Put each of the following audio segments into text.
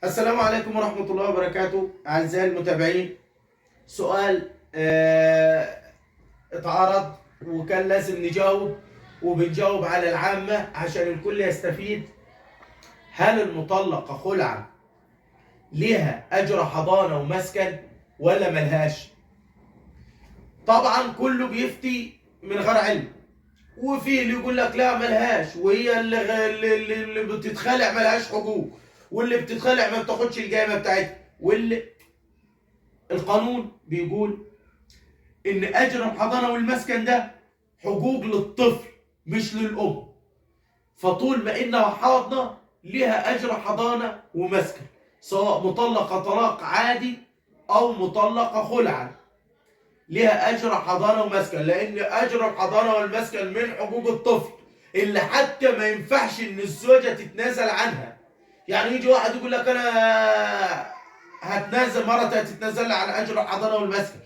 السلام عليكم ورحمة الله وبركاته أعزائي المتابعين. سؤال اتعرض وكان لازم نجاوب، وبنجاوب على العامة عشان الكل يستفيد. هل المطلقة خلعا ليها أجر حضانة ومسكن ولا ملهاش؟ طبعا كله بيفتي من غير علم، وفي اللي يقول لك لا ملهاش، وهي اللي بتتخلع ملهاش حقوق، واللي بتتخلع ما بتاخدش الجايمه بتاعتها، القانون بيقول ان اجر الحضانه والمسكن ده حقوق للطفل مش للام. فطول ما انها حاضنه ليها اجر حضانه ومسكن، سواء مطلقه طلاق عادي او مطلقه خلعا، ليها اجر حضانه ومسكن، لان اجر الحضانه والمسكن من حقوق الطفل اللي حتى ما ينفعش ان الزوجه تتنازل عنها. يعني يجي واحد يقول لك انا هتنازل، مرتي هتتنازل لي عن اجر الحضانه والمسكن.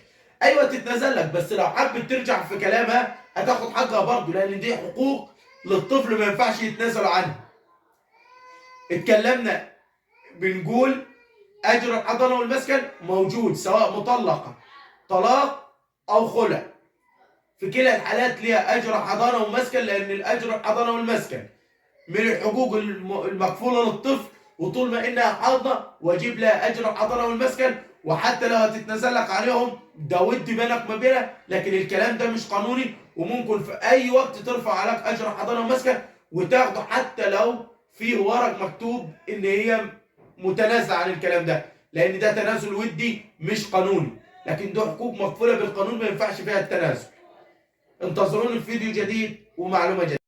ايوه تتنازل لك، بس لو حبت ترجع في كلامها هتاخد حقها برضه، لان دي حقوق للطفل ما ينفعش يتنازل عنها. اتكلمنا بنقول اجر الحضانه والمسكن موجود سواء مطلقه طلاق او خلع، في كلا الحالات ليها اجر حضانه ومسكن، لان الاجر الحضانه والمسكن من الحقوق المكفوله للطفل، وطول ما انها حاضنه واجيب لها اجر الحضانه والمسكن. وحتى لو هتتنازل لك عليهم ده ودي بينك ما بينها، لكن الكلام ده مش قانوني، وممكن في اي وقت ترفع عليك اجر حضانه ومسكن وتاخده، حتى لو في ورق مكتوب ان هي متنازله عن الكلام ده، لان ده تنازل ودي مش قانوني، لكن ده حقوق مكفوله بالقانون ما ينفعش فيها التنازل. انتظروني في فيديو جديد ومعلومه جديده.